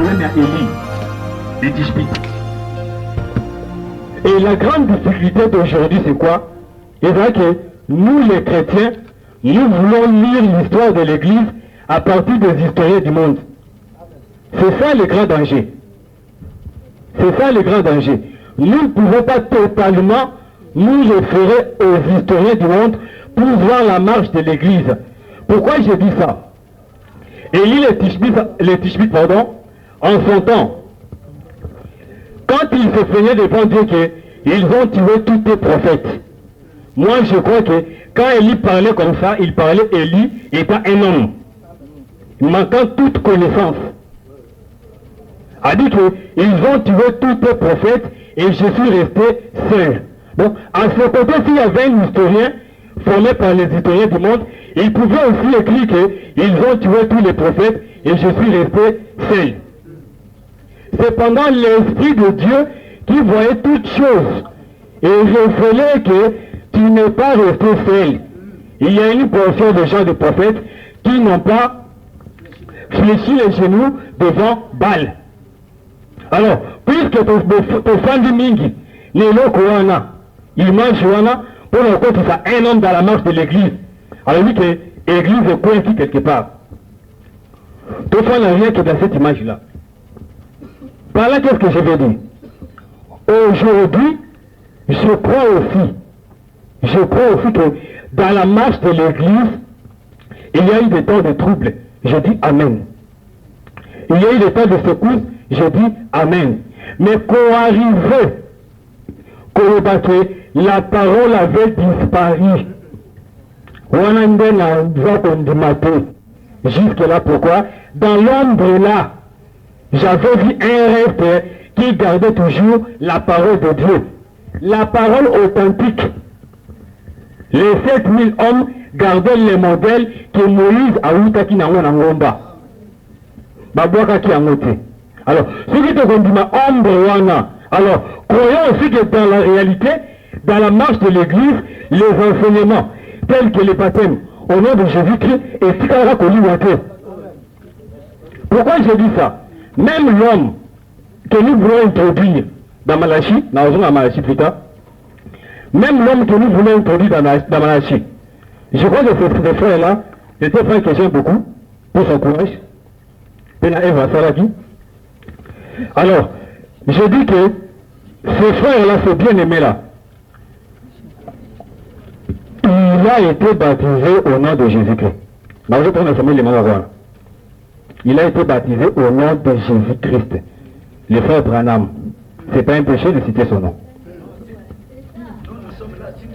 problème à Élie, les Tishbites. Et la grande difficulté d'aujourd'hui, c'est quoi? C'est vrai que nous, les chrétiens, nous voulons lire l'histoire de l'Église à partir des historiens du monde. C'est ça le grand danger. C'est ça le grand danger. Nous ne pouvons pas totalement nous référer aux historiens du monde pour voir la marche de l'Église. Pourquoi je dis ça? Élie les Tishbites, en son temps, quand ils se plaignaient devant Dieu qu'ils ont tué tous les prophètes, moi je crois que quand Élie parlait comme ça, il parlait Élie étant un homme, manquant toute connaissance. A dit qu'ils ont tué tous les prophètes et je suis resté seul. Donc, à ce côté, s'il y avait un historien formé par les historiens du monde, il pouvait aussi écrire qu'ils ont tué tous les prophètes et je suis resté seul. Cependant, l'Esprit de Dieu qui voyait toutes choses et révélait que tu n'es pas resté seul. Il y a une portion de gens de prophètes qui n'ont pas fléchi les genoux devant Baal. Alors, puisque tu fais du mingi, les locaux, il mange pour le coup, c'est un homme dans la marche de l'église. Alors, il dit que l'église est coincée quelque part. Tout ça n'a rien que dans cette image-là. Par là, qu'est-ce que je veux dire? Aujourd'hui, je crois aussi que dans la marche de l'église, il y a eu des temps de troubles. Je dis Amen. Il y a eu des temps de secousses. Je dis Amen. Mais qu'on arrivait, la parole avait disparu. Jusque là, pourquoi? Dans l'ombre là, j'avais vu un rêve qui gardait toujours la parole de Dieu. La parole authentique. Les 7000 hommes gardaient les modèles que Moïse a eu qui n'a pas ngomba. Babouaka qui a noté. Alors, ce qui te dit ma ombre wana. Alors, croyons aussi que dans la réalité, dans la marche de l'église, les enseignements tels que les baptêmes au nom de Jésus-Christ et Sikara Koliwate. Pourquoi je dis ça? Même l'homme que nous voulons introduire dans Malachi, dans Malachi plus tard, même l'homme que nous voulons introduire dans Malachi, je crois que ces frères-là, c'est des frères que j'aime beaucoup pour son courage. Alors, je dis que ces frères-là, ces bien-aimés-là, il a été baptisé au nom de Jésus-Christ. Je prends le sommet, les mains. Il a été baptisé au nom de Jésus-Christ. Le frère Branham, ce n'est pas un péché de citer son nom.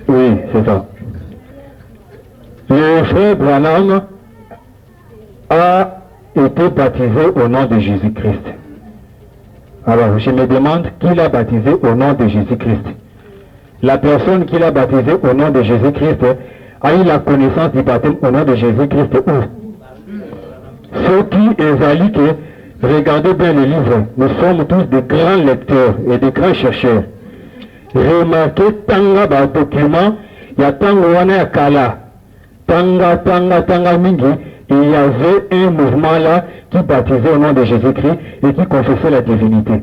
Oui, c'est ça. Le frère Branham a été baptisé au nom de Jésus-Christ. Alors, je me demande qui l'a baptisé au nom de Jésus-Christ. La personne qui l'a baptisé au nom de Jésus-Christ a eu la connaissance du baptême au nom de Jésus-Christ où? Ceux qui évaluent que, regardez bien le livre, nous sommes tous des grands lecteurs et des grands chercheurs. Remarquez, tanga ba document, il y a tanga wana kala, tanga mingi, il y avait un mouvement là qui baptisait au nom de Jésus-Christ et qui confessait la divinité.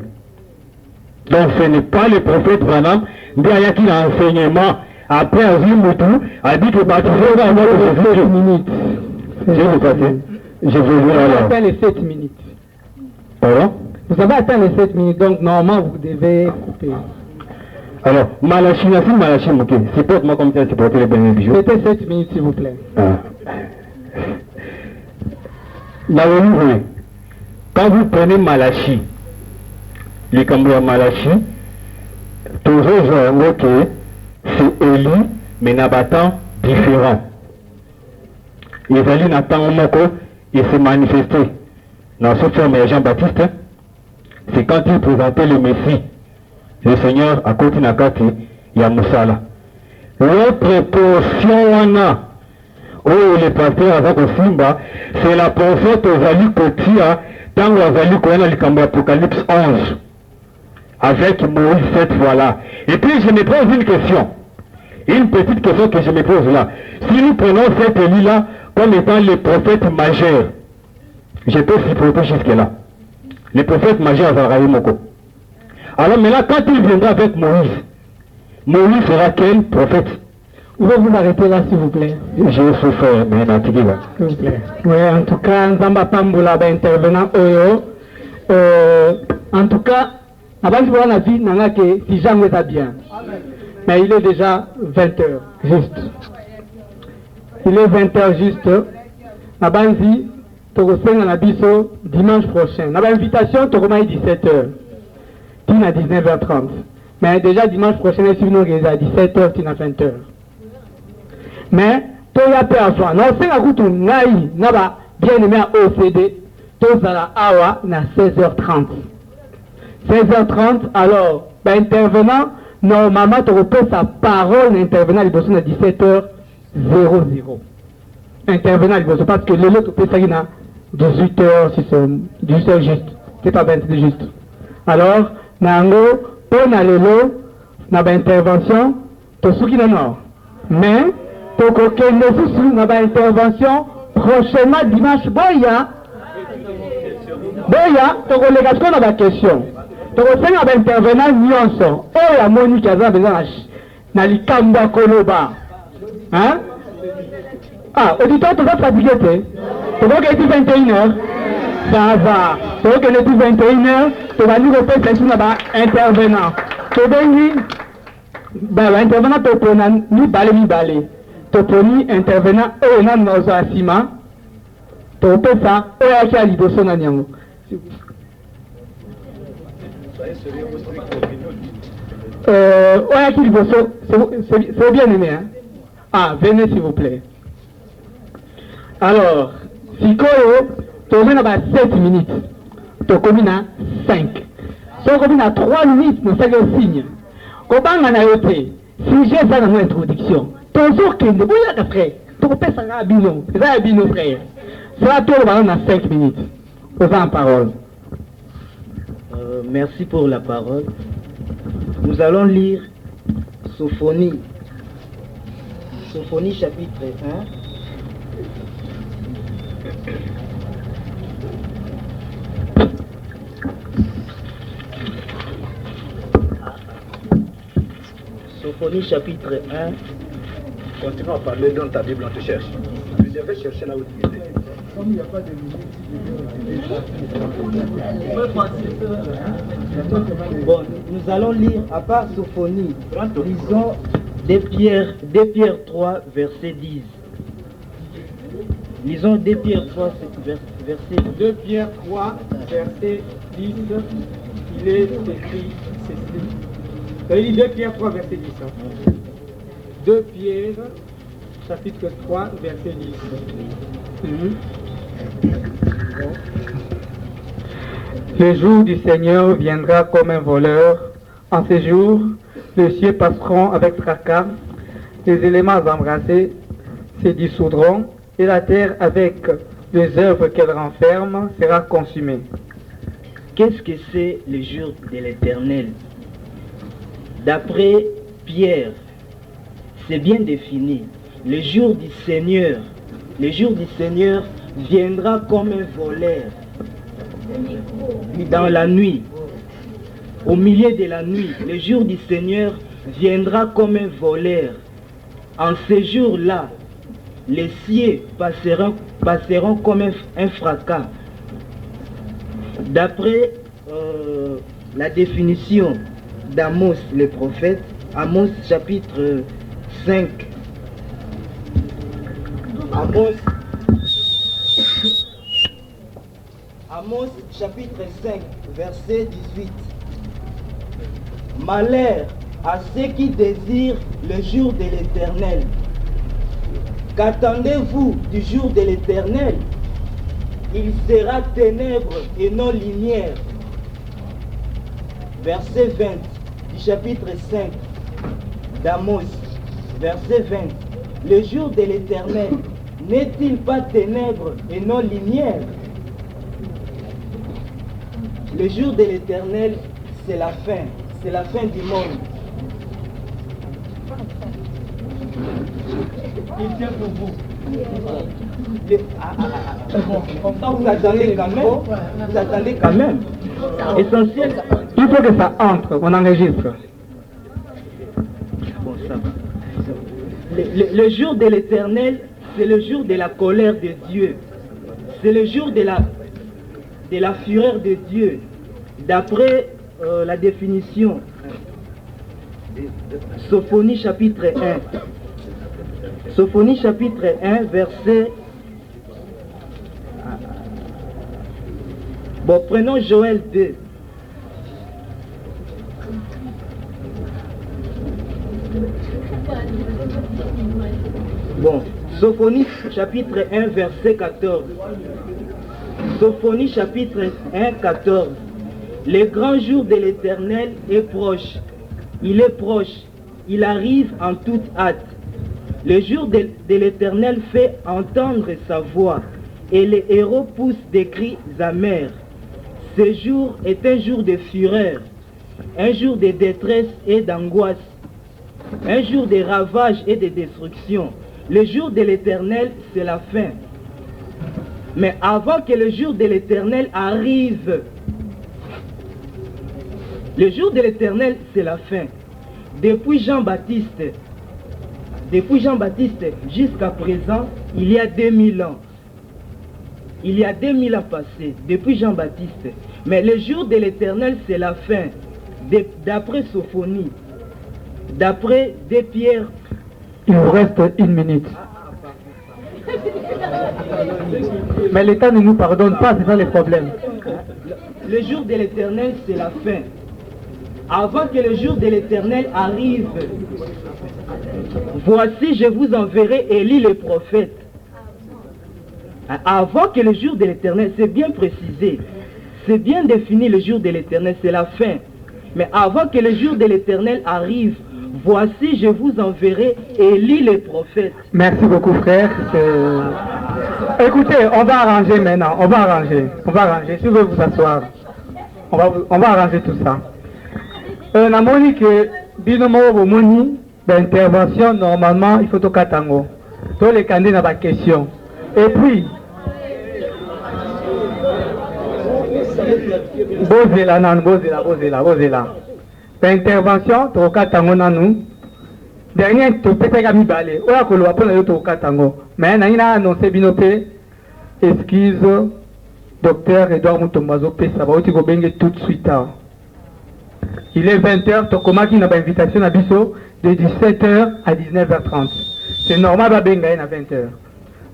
Donc ce n'est pas le prophète Branham, mais il y a qui l'enseignement. Après Azimoutou a dit que baptiser au nom de Jésus-Christ. Je vais vous passer. Je vais vous avez atteint les 7 minutes. Pardon? Vous avez atteint les 7 minutes, donc normalement vous devez couper. Alors, Malachi, c'est pas moi comme ça, c'est pour les bénédictions. Mettez 7 minutes s'il vous plaît. Quand vous prenez Malachi, les Cambouis Malachi, toujours que c'est Élie, mais n'abattant différent. Élie n'attend moko et s'est manifesté dans ce forme de Jean-Baptiste. C'est quand il présentait le Messie, le Seigneur à côté Nakati, Yamusala. L'autre portion, oh, les pasteurs avec le Simba, c'est la prophète Ozali Kotia, dans Ozali Koena, l'Apocalypse 11, avec Moïse cette fois-là. Et puis je me pose une question, une petite question que je me pose là. Si nous prenons cet Élie-là comme étant les prophètes majeurs, je peux supporter jusque-là. le prophète majeur Azaraï Moko. Alors maintenant, quand il viendra avec Moïse, Moïse sera quel prophète? Où vous arrêter là, s'il vous plaît? J'ai souffert, mais S'il vous plaît. Oui, en tout cas, Nzamba Pamboula, intervenant Oyo. En tout cas, avant de voir la vie, n'a que si jamais ça bien. Mais il est déjà 20h, juste. Il est 20h juste. Nabanzi, Torosen en abisso dimanche prochain. Naba invitation, Toromaï 17h. Tine à 19h30. Mais déjà dimanche prochain, si nous organisons à 17h, Tine à 20h. Mais, Toya peut avoir. Non, c'est la route où Naï, Naba, bien aimé à OCD, Tozala Awa, na 16h30. 16h30, alors, ben, intervenant, normalement, tu repères sa parole, intervenant, il bosse à 17h00. Intervenant, il bosse, parce que le lot, tu peux faire 18h, si c'est 18h juste. C'est pas 22 juste. Alors, Nango, pour le lot, na intervention, tu souki na nord. Mais, pour que nous na intervention, prochainement, dimanche, boya, tu relégation dans la question. Tu as intervenant nyonso. Oh, la Monique a besoin na likamba koloba. Hein? Ah, auditeur, tu vas fatiguer, tu vas gagner 21h. Ça va. Tu vas gagner 21h. Tu vas nous répéter sur intervenant. Tu vas gagner. Ben, intervenant, tu vas ni balé. Tu vas intervenant, oh, non, nous asima. Tu vas faire ça, oh, il y a l'idée de son c'est bien aimé, hein? Ah, venez s'il vous plaît. Alors, si tu as 7 minutes, tu combines à 5. Si tu combines à 3 minutes, tu fais le signe. Comment on a été? Si j'ai ça dans mon introduction, tu as toujours qu'il ne bouge pas frère. Tu peux faire ça à Bino. C'est ça à Bino, frère. Ça, tu as 5 minutes. Posez en parole. Merci pour la parole. Nous allons lire Sophonie. Sophonie chapitre 1. Sophonie chapitre 1. Continue à parler dans ta Bible, on te cherche. Je vais chercher là où tu étais. Comme il n'y a pas de bon, nous allons lire, à part Sophonie, lisons 2 Pierre 3, verset 10. Lisons 2 Pierre 3, verset 10. 2 Pierre 3, verset 10. Il est écrit ceci. Il dit 2 Pierre 3, verset 10. 2 Pierre, chapitre 3, verset 10. Le jour du Seigneur viendra comme un voleur. En ces jours, les cieux passeront avec fracas, les éléments embrasés se dissoudront, et la terre, avec les œuvres qu'elle renferme, sera consumée. Qu'est-ce que c'est le jour de l'Éternel? D'après Pierre, c'est bien défini. Le jour du Seigneur viendra comme un voleur dans la nuit, au milieu de la nuit. Le jour du Seigneur viendra comme un voleur. En ce jour-là, les cieux passeront comme un fracas. D'après la définition d'Amos le prophète, Amos chapitre 5. Amos chapitre 5, verset 18. Malheur à ceux qui désirent le jour de l'Éternel. Qu'attendez-vous du jour de l'Éternel? Il sera ténèbres et non lumière. Verset 20 du chapitre 5 d'Amos, verset 20. Le jour de l'Éternel n'est-il pas ténèbres et non lumière? Le jour de l'Éternel, c'est la fin du monde. Il vient pour vous. Comme ça, vous attendez quand même. Essentiel. Il faut que ça entre, on enregistre. Bon, ça va. Le jour de l'Éternel, c'est le jour de la colère de Dieu. C'est le jour de la fureur de Dieu. D'après la définition, Sophonie chapitre 1. Sophonie chapitre 1, verset... Bon, prenons Joël 2. Bon, Sophonie chapitre 1, verset 14. Sophonie chapitre 1, 14. Le grand jour de l'Éternel est proche. Il est proche. Il arrive en toute hâte. Le jour de l'Éternel fait entendre sa voix et les héros poussent des cris amers. Ce jour est un jour de fureur, un jour de détresse et d'angoisse, un jour de ravage et de destruction. Le jour de l'Éternel, c'est la fin. Mais avant que le jour de l'Éternel arrive, le jour de l'Éternel, c'est la fin. Depuis Jean-Baptiste jusqu'à présent, il y a 2000 ans. Il y a 2000 ans passés, depuis Jean-Baptiste. Mais le jour de l'Éternel, c'est la fin. D'après Sophonie, d'après 2 Pierre. Il vous reste 1 minute. Mais l'État ne nous pardonne pas, c'est ça le problème. Le jour de l'Éternel, c'est la fin. Avant que le jour de l'Éternel arrive, voici, je vous enverrai Élie le prophète. Avant que le jour de l'Éternel, c'est bien précisé, c'est bien défini, le jour de l'Éternel, c'est la fin. Mais avant que le jour de l'Éternel arrive, voici, je vous enverrai Élie le prophète. Merci beaucoup, frère. Écoutez, on va arranger maintenant, on va arranger. Si vous voulez vous asseoir, on va arranger tout ça. Namoni que binomo bomoni d'intervention, normalement, il faut tout katango. Tous les candidats n'ont pas de questions. Et puis, bozela. L'intervention, tu katango nanou. Dernier, tu peux te mi balé. Ou à kolo après le tu katango. Mais n'a annoncé binope. Excuse, docteur Edouard Mutombazo Pesa. Tu go bengue tout de suite. Il est 20h, tu commences une invitation à Bisso de 17h à 19h30. C'est normal, va bengue à 20h.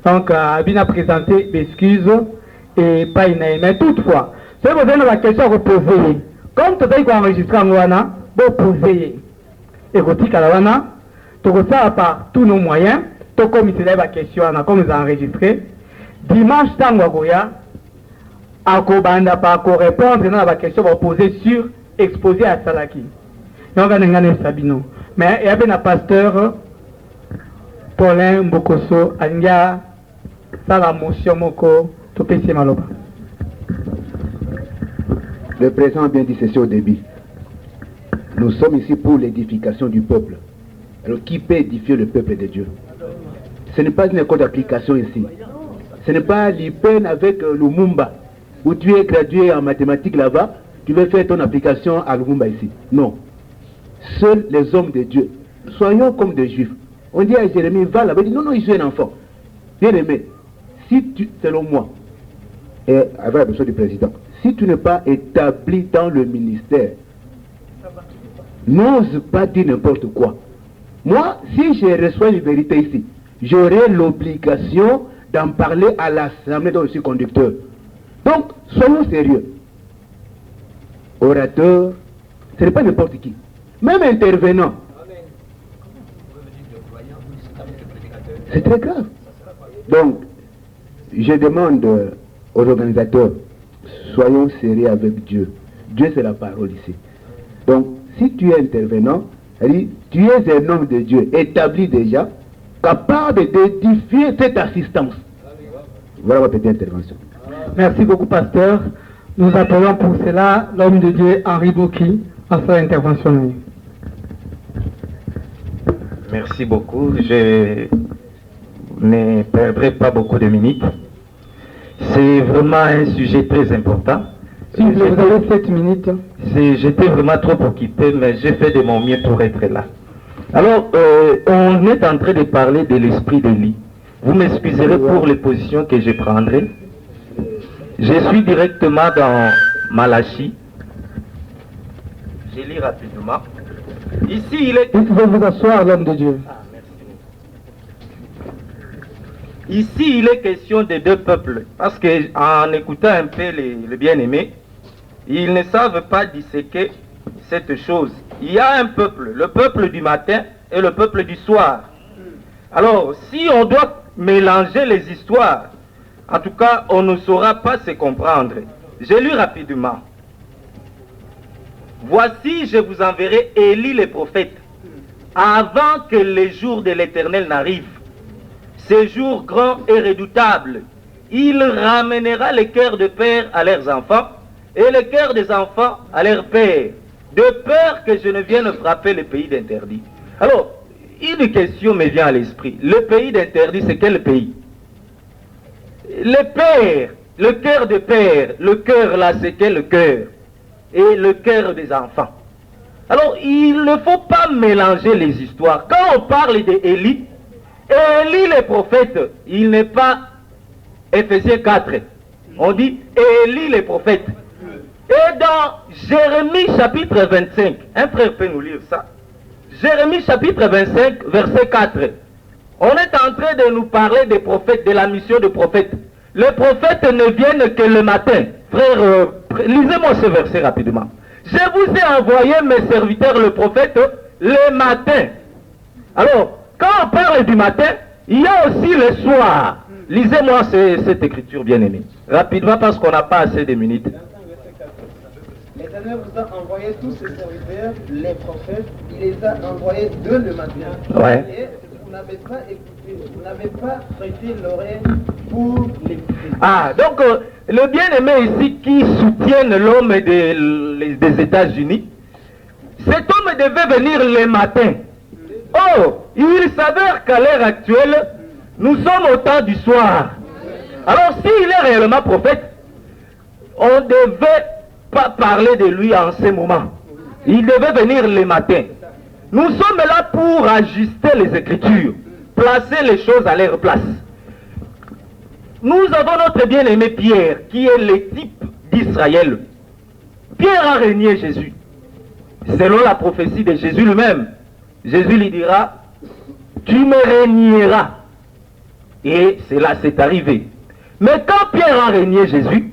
Donc, il a présenté excuse et pas une. Mais toutefois, si vous avez une question à vous poser, comme tu as enregistré en Wana, vous posez. Et vous dites à la Wana, tu as ça par tous nos moyens, tu as comme il la question, comme vous avez enregistré. Dimanche, Tangoya, à Kobanda, par répondre à la question, vous posez sur exposé à Salaki. Donc, on a Sabino. Mais il y a un pasteur, Paulin Mbokoso, Anya. Le président a bien dit ceci au début. Nous sommes ici pour l'édification du peuple. Alors qui peut édifier le peuple de Dieu? Ce n'est pas une école d'application ici. Ce n'est pas l'IPEN avec Lumumba, où tu es gradué en mathématiques là-bas, tu veux faire ton application à Lumumba ici. Non. Seuls les hommes de Dieu. Soyons comme des juifs. On dit à Jérémie, va là-bas, il dit non, non, il est un enfant. Bien aimé. Si tu, selon moi, et avec la personne du président, si tu n'es pas établi dans le ministère, n'ose pas dire n'importe quoi. Moi, si je reçois une vérité ici, j'aurai l'obligation d'en parler à l'Assemblée dont je suis conducteur. Donc, soyons sérieux. Orateur, ce n'est pas n'importe qui. Même intervenant. C'est très grave. Donc, je demande aux organisateurs, soyons sérieux avec Dieu. Dieu, c'est la parole ici. Donc, si tu es intervenant, tu es un homme de Dieu, établi déjà, capable d'édifier cette assistance. Voilà ma petite intervention. Merci beaucoup, pasteur. Nous appelons pour cela l'homme de Dieu, Henri Boki, à sa intervention. Merci beaucoup. Je ne perdrai pas beaucoup de minutes. C'est vraiment un sujet très important. S'il vous plaît, vous avez 7 minutes. J'étais vraiment trop occupé, mais j'ai fait de mon mieux pour être là. Alors, on est en train de parler de l'esprit d'Élie. Vous m'excuserez pour les positions que je prendrai. Je suis directement dans Malachie. Je lis rapidement. Ici, il est... Vous pouvez vous asseoir, l'homme de Dieu. Ah, merci. Ici, il est question de deux peuples. Parce qu'en écoutant un peu les bien-aimés, ils ne savent pas disséquer cette chose. Il y a un peuple, le peuple du matin et le peuple du soir. Alors, si on doit mélanger les histoires, en tout cas, on ne saura pas se comprendre. J'ai lu rapidement. Voici, je vous enverrai Élie le prophète, avant que les jours de l'Éternel n'arrivent. Ces jours grands et redoutables, il ramènera les cœurs de pères à leurs enfants, et les cœurs des enfants à leurs pères, de peur que je ne vienne frapper le pays d'interdit. Alors, une question me vient à l'esprit. Le pays d'interdit, c'est quel pays? Les pères, le cœur des pères, le cœur là, c'est quel cœur? Et le cœur des enfants. Alors, il ne faut pas mélanger les histoires. Quand on parle d'Élie, Élie le prophète, il n'est pas Éphésiens 4. On dit Élie le prophète. Et dans Jérémie chapitre 25, un frère peut nous lire ça. Jérémie chapitre 25, verset 4. On est en train de nous parler des prophètes, de la mission de prophète. Les prophètes ne viennent que le matin. Frère, lisez-moi ce verset rapidement. Je vous ai envoyé mes serviteurs, le prophète, le matin. Alors, quand on parle du matin, il y a aussi le soir. Lisez-moi cette écriture bien-aimée. Rapidement, parce qu'on n'a pas assez de minutes. L'Éternel vous a envoyé tous ses serviteurs, les prophètes, il les a envoyés de le matin. Ouais. Et vous n'avez pas écouté, vous n'avez pas prêté l'oreille pour l'écouter. Ah, donc le bien-aimé ici qui soutient l'homme des États-Unis, cet homme devait venir le matin. Oh, il s'avère qu'à l'heure actuelle, nous sommes au temps du soir. Alors s'il est réellement prophète, on ne devait pas parler de lui en ce moment. Il devait venir le matin. Nous sommes là pour ajuster les Écritures, placer les choses à leur place. Nous avons notre bien-aimé Pierre, qui est le type d'Israël. Pierre a régné Jésus. Selon la prophétie de Jésus lui-même, Jésus lui dira, tu me régneras. Et cela s'est arrivé. Mais quand Pierre a régné Jésus,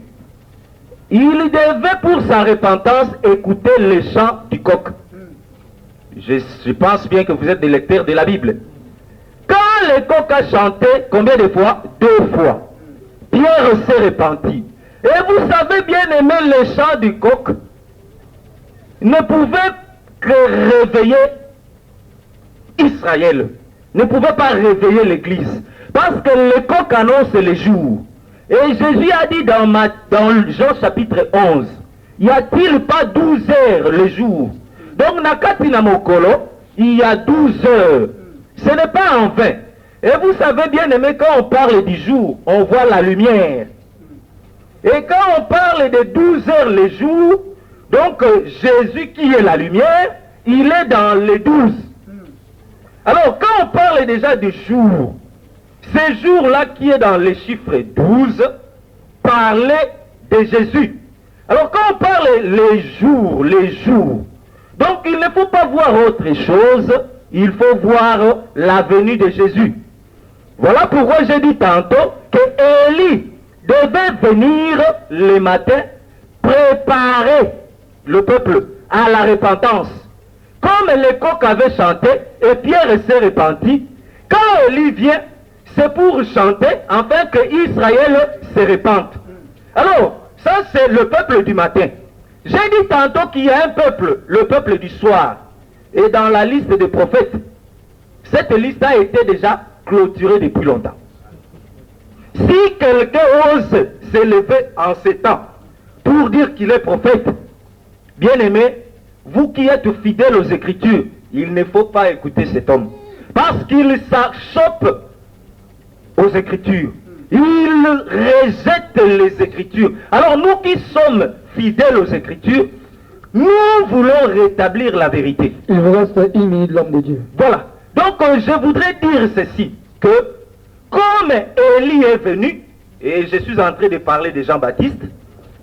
il devait pour sa repentance écouter le chant du coq. Je pense bien que vous êtes des lecteurs de la Bible. Quand le coq a chanté, combien de fois? 2 fois. Pierre s'est repenti. Et vous savez bien aimer le chant du coq ne pouvait que réveiller Israël. Ne pouvait pas réveiller l'Église. Parce que le coq annonce le jour. Et Jésus a dit dans Jean chapitre 11, y a-t-il pas 12 heures le jour? Donc, nakati na mokolo, il y a 12 heures. Ce n'est pas en vain. Et vous savez bien aimé, quand on parle du jour, on voit la lumière. Et quand on parle de 12 heures le jour, donc Jésus qui est la lumière, il est dans les 12. Alors, quand on parle déjà du jour, ce jour-là qui est dans les chiffres 12, parlait de Jésus. Alors quand on parle les jours, donc il ne faut pas voir autre chose, il faut voir la venue de Jésus. Voilà pourquoi j'ai dit tantôt que Élie devait venir le matin préparer le peuple à la repentance. Comme les coqs avaient chanté et Pierre s'est repenti, quand Élie vient, c'est pour chanter afin que Israël se répande. Alors, ça c'est le peuple du matin. J'ai dit tantôt qu'il y a un peuple, le peuple du soir. Et dans la liste des prophètes, cette liste a été déjà clôturée depuis longtemps. Si quelqu'un ose s'élever en ces temps pour dire qu'il est prophète, bien aimé, vous qui êtes fidèles aux Écritures, il ne faut pas écouter cet homme. Parce qu'il s'achoppe aux Écritures. Il rejette les Écritures. Alors nous qui sommes fidèles aux Écritures, nous voulons rétablir la vérité. Il vous reste 1 minute, l'homme de Dieu. Voilà. Donc je voudrais dire ceci, que comme Élie est venu, et je suis en train de parler de Jean-Baptiste,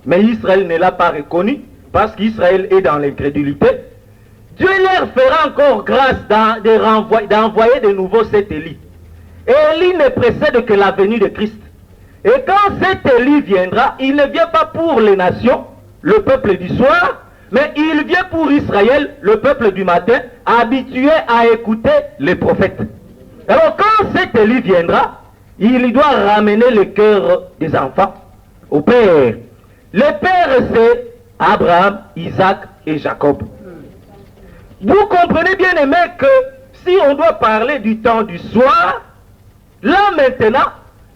mais Israël ne l'a pas reconnu, parce qu'Israël est dans l'incrédulité, Dieu leur fera encore grâce d'envoyer de nouveau cet Élie. Élie ne précède que la venue de Christ. Et quand cet Élie viendra, il ne vient pas pour les nations, le peuple du soir, mais il vient pour Israël, le peuple du matin, habitué à écouter les prophètes. Alors quand cet Élie viendra, il doit ramener le cœur des enfants au Père. Le Père, c'est Abraham, Isaac et Jacob. Vous comprenez bien, aimé, que si on doit parler du temps du soir, là maintenant,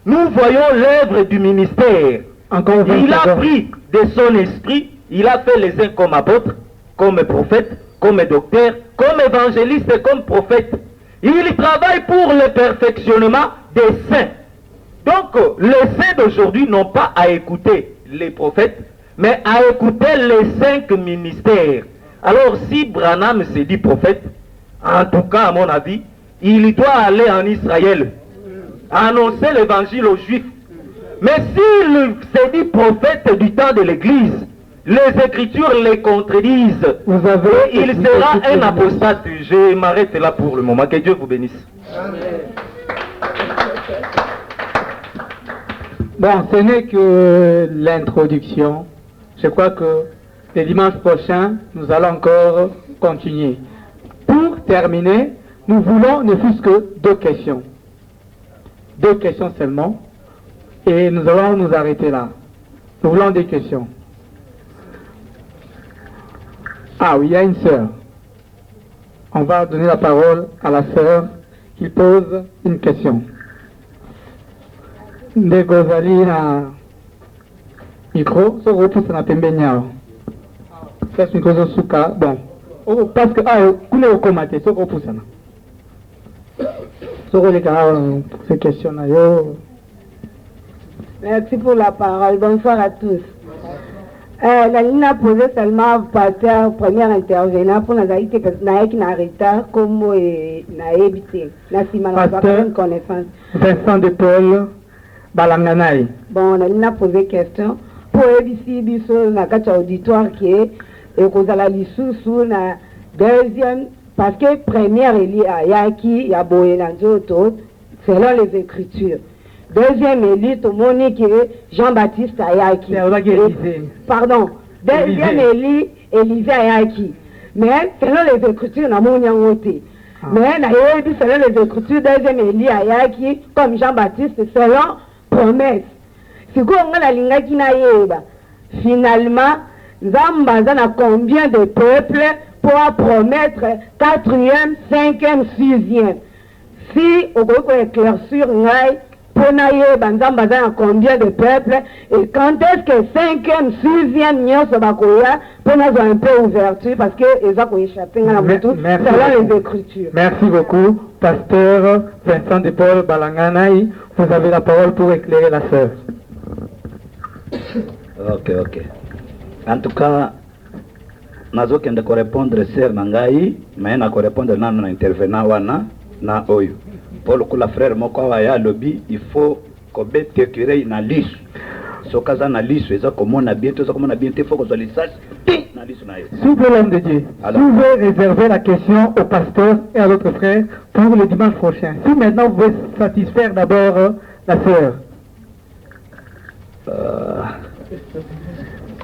nous voyons l'œuvre du ministère. Encore Il a pris de son esprit, il a fait les uns comme apôtres, comme prophètes, comme docteurs, comme évangélistes, comme prophètes. Il travaille pour le perfectionnement des saints. Donc, les saints d'aujourd'hui n'ont pas à écouter les prophètes, mais à écouter les 5 ministères. Alors, si Branham se dit prophète, en tout cas, à mon avis, il doit aller en Israël, annoncer l'évangile aux Juifs. Mais s'il se dit prophète du temps de l'Église, les Écritures les contredisent. Et il sera un apostate. Je m'arrête là pour le moment. Que Dieu vous bénisse. Amen. Bon, ce n'est que l'introduction. Je crois que le dimanche prochain, nous allons encore continuer. Pour terminer, nous voulons ne fût-ce que 2 questions. 2 questions seulement. Et nous allons nous arrêter là. Nous voulons des questions. Ah oui, il y a une sœur. On va donner la parole à la sœur qui pose une question. Ndeko zali na micro, so repousser na pembeni yao. Parce micro zo suka, bon. Oh, parce que kule okomate, so repousser na. So releka pour ces questions na yo. Merci pour la parole. Bonsoir à tous. La ligne a posé seulement pasteur premier intervenant pour nous aider qui n'a retard comme n'a évité. La semaine pas une connaissance. Vincent de Paul Balanganaï. Bon, la ligne a posé question pour éviter biso na kacha auditoire qui est et cause la lisusu na deuxième parce que première Élie ayaki ya boye na nzoto selon les Écritures. Deuxième Élie, tout le monde qui est Jean-Baptiste Ayaki. Pardon. Deuxième Élie, Élisée Ayaki. Mais selon les Écritures, n'a pas voté. Mais selon les Écritures, deuxième Élie Ayaki, comme Jean-Baptiste, selon promesse. Si on a la ligne qui n'a pas, finalement, Zambaza a combien de peuples pour promettre 4e, 5e, 6e. Si on peut éclaircir, combien de peuples et quand est-ce que 5e, 6e nion bakoya pour nous un peu ouverture parce que ils ont échappé dans la tout selon les Écritures. Merci beaucoup, pasteur Vincent de Paul Balanganaï. Vous avez la parole pour éclairer la sœur. Ok. En tout cas, nazo kende ko répondre sœur Nangai, mais na ko répondre na intervenant wana na oyo. Pour le coup, la frère Mokawaya lobby, il faut qu'on mette une liste. Ce cas na liste, c'est comme on a bientôt, il faut qu'on soit les sages. S'il vous plaît, l'homme de Dieu, vous pouvez réserver la question au pasteur et à l'autre frère pour le dimanche prochain. Si maintenant vous pouvez satisfaire d'abord la sœur.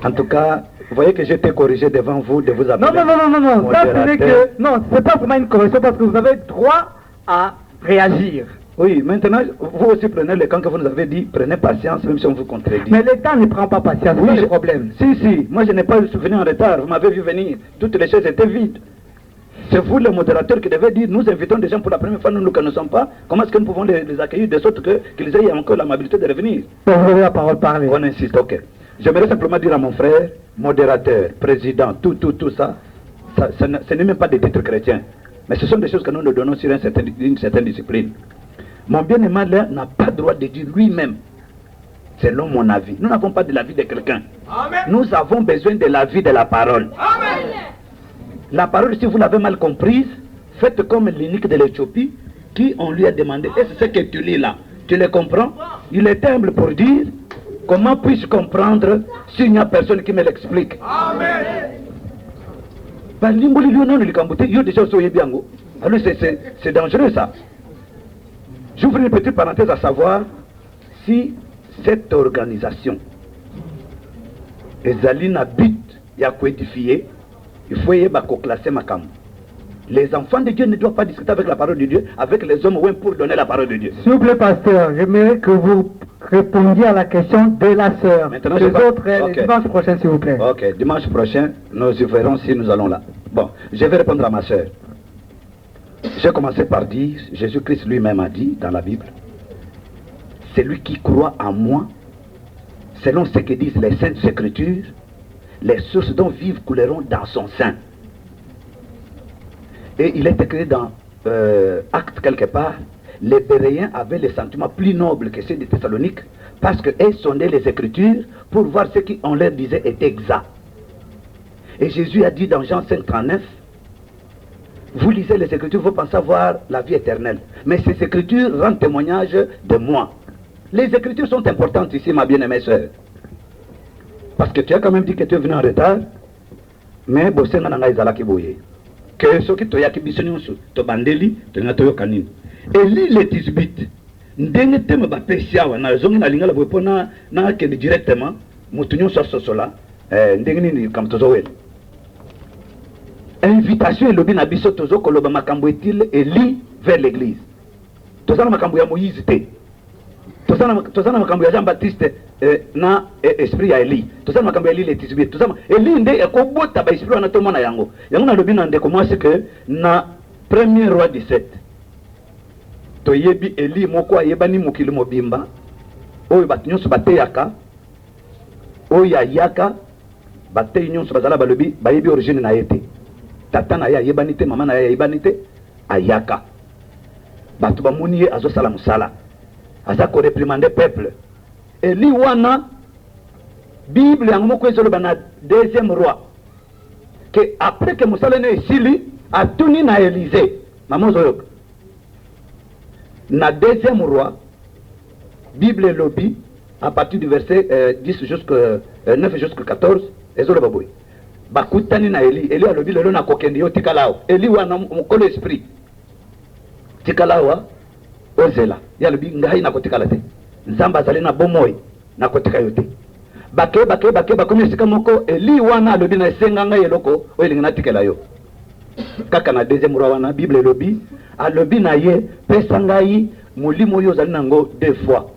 En tout cas, vous voyez que j'étais corrigé devant vous de vous appeler. Non. Ça, c'est que non, c'est pas vraiment une correction parce que vous avez droit à réagir. Oui, maintenant, vous aussi prenez le temps que vous nous avez dit, prenez patience, même si on vous contredit. Mais le temps ne prend pas patience, c'est le problème. Si, moi je n'ai pas souvenu en retard, vous m'avez vu venir, toutes les choses étaient vides. C'est vous le modérateur qui devez dire, nous invitons des gens pour la première fois, nous ne connaissons pas, comment est-ce que nous pouvons les accueillir de sorte qu'ils aient encore l'amabilité de revenir. Vous avez la parole, parler. On insiste, ok. J'aimerais simplement dire à mon frère, modérateur, président, tout ça, ce n'est même pas des titres chrétiens. Mais ce sont des choses que nous nous donnons sur une certaine discipline. Mon bien-aimé n'a pas le droit de dire lui-même selon mon avis. Nous n'avons pas de l'avis de quelqu'un. Nous avons besoin de l'avis de la parole. Amen. La parole, si vous l'avez mal comprise, faites comme l'unique de l'Éthiopie, qui on lui a demandé, est-ce ce que tu lis là, tu le comprends? Il est humble pour dire, comment puis-je comprendre s'il n'y a personne qui me l'explique? Amen. Alors c'est dangereux ça. J'ouvre une petite parenthèse à savoir si cette organisation Ezali a but à coédifier, il faut y classer ma cam. Les enfants de Dieu ne doivent pas discuter avec la parole de Dieu, avec les hommes pour donner la parole de Dieu. S'il vous plaît, pasteur, j'aimerais que vous répondiez à la question de la sœur. Maintenant, les autres, dimanche prochain, s'il vous plaît. Ok, dimanche prochain, nous y verrons si nous allons là. Bon, je vais répondre à ma sœur. J'ai commencé par dire, Jésus-Christ lui-même a dit dans la Bible, celui qui croit en moi, selon ce que disent les Saintes Écritures, les sources dont vivent couleront dans son sein. Et il est écrit dans Actes quelque part, les Béréens avaient les sentiments plus nobles que ceux de Thessalonique, parce qu'elles sondaient les Écritures pour voir ce qu'on leur disait était exact. Et Jésus a dit dans Jean 5,39, vous lisez les Écritures, vous pensez avoir la vie éternelle. Mais ces Écritures rendent témoignage de moi. Les Écritures sont importantes ici, ma bien-aimée sœur. Parce que tu as quand même dit que tu es venu en retard, mais bossé n'a pas été que ce qui toya kibisonyoso to bandeli to ngatoyo kanini eli le tisbit ndenge tema ba pesiawa na zongi na lingala bopona na ke directement mutunyo sosola ndenge nini kam tozowela invitation elobi na biso tozo koloba makambo etile eli vers l'église tozana makambo ya Moïse te tozana makambo ya Jean Baptiste na esprit ya Eli tozana makambo ya Eli le tisbit tozana Eli nde ekobota ba esprit na tomona yango na lobi na ndeko mwasi que na premier roi 17 toyebi Eli moko ayebani mokili mobimba oyo bato nyonso bateyaka oyo ayaka bateyi nyonso bazala balobi bayebi origine na ye te tata na ye ayebani te mama na ye ayebani te ayaka bato bamoni ye azosala mosala aza ko réprimander peuple. Eli wana Bible yango moko ezoloba na deuxième roi que après que mosala ne esili atuni na Élysée maman zoyoka na deuxième roi Bible lobi à partir du verset 10 jusqu'à 9 jusqu'à 14 ezoloba boy bakutani na Eli alobi lelo na kokendi yo tikalao Eli wana mokolo esprit tikalao ozela yalobi ngai na kotikala te nzamba azali na bomoi na kotika yo te bake bakomi esika moko Eli wana alobi na esenga ngai eloko oyo elingi natikela yo kaka na deuxième roi wana Bible elobi alobi na ye pesa ngai molimo oyo ozali nango deux fois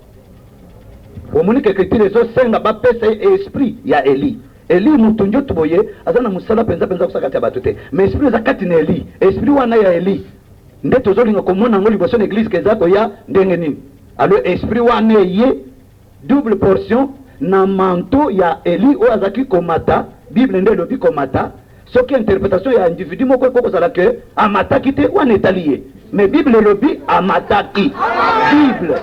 omoni ke écriture ezosenga bapesa esprit ya Eli mutu njoto boye aza na mosala penza kusaka kati ya bato te mais esprit eza kati na Eli esprit wana ya Eli nde tozolinga komona ngo liboso na église keza koya ndenge nini alors esprit wana ye double portion na manteau ya Eli o azaki komata Bible nde lobi komata soki interprétation ya individu moko ekokozala ke amataki te wana etali ye mais Bible lobi amataki Bible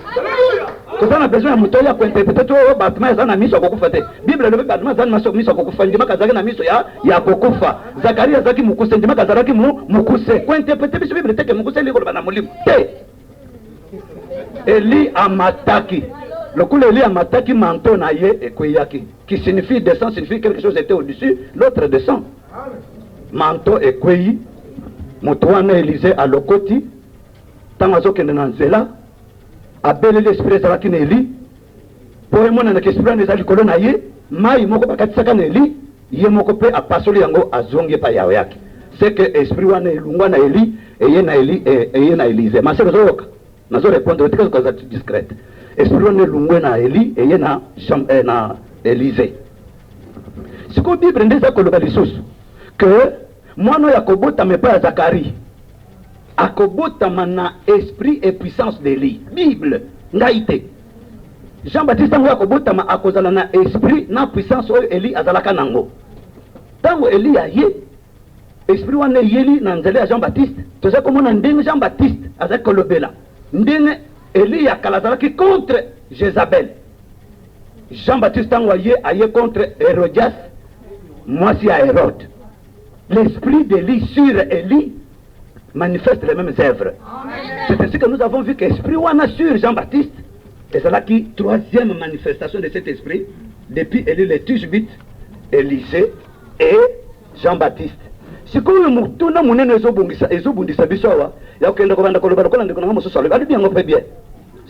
kozana besoin ya moto ya kointerprete to batuma eza na miso akokufa te Bible lobi batuma eza na miso akokufa ndima kazaki na miso ya kokufa Zakaria azaki mukuse ndima kazalaki mukuse kointerprete biso Bible teke mukuse likoloba na molimo te Eli amataki lokule Eli amataki manteau na ye ekweyaki qui signifie descend signifie quelque chose était au-dessus l'autre descend manteau ekweyi moto wana Élisée alokoti ntango azokende na nzela abeleli esprit ezalaki na Eli po emonanaka esprit wana eza likolo na ye mai moko bakatisaka na Eli ye moko mpe apasoli yango azongi epai yawe yake c'est que esprit wana elungwa na Eli eye na Élysée maseke ozoyoka nazorépondre tika koza discrète esprit wana elungwe na Eli eye na Élysée siko Bible nde eza koloba lisusu que mwana oyo akobotama epai ya Zakari akobotama na esprit et puissance d'Eli Bible ngai te Jean-Baptiste tango akobotama akozala na esprit na puissance oyo Eli azalaka nango tango Eli aye esprit wana eyeli na nzela ya Jean-Baptiste toza komona ndenge Jean-Baptiste azalaki kolobela ndenge Eli ya kala azalaki contre Jézabel Jean-Baptiste Tangoye aille contre Hérodias, moi c'est à Hérode. L'esprit d'Élie sur Élie manifeste les mêmes œuvres. C'est ainsi que nous avons vu qu'esprit Wana sur Jean-Baptiste, et c'est là qui troisième manifestation de cet esprit, depuis Élie le Tishbite, Élisée et Jean-Baptiste. Si vous mutuna munene ezobundisa biso awa ya okenda kobanda koloba lokola ndeko na mosusu alobi ali biango pe bien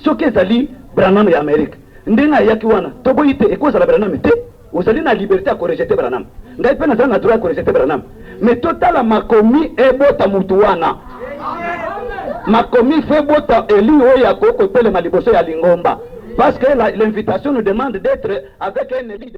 soki ezali Branham ya Amerika ndenga yaki wana toboyite ekozala Branham te ozali na liberté ya korejete Branham ngai pe nazala na droit ya korejete Branham mais totala makomi ebota mutu wana makomi fe bota Eli oyo akoko telema liboso ya lingomba parce que l'invitation nous demande d'être avec un Eli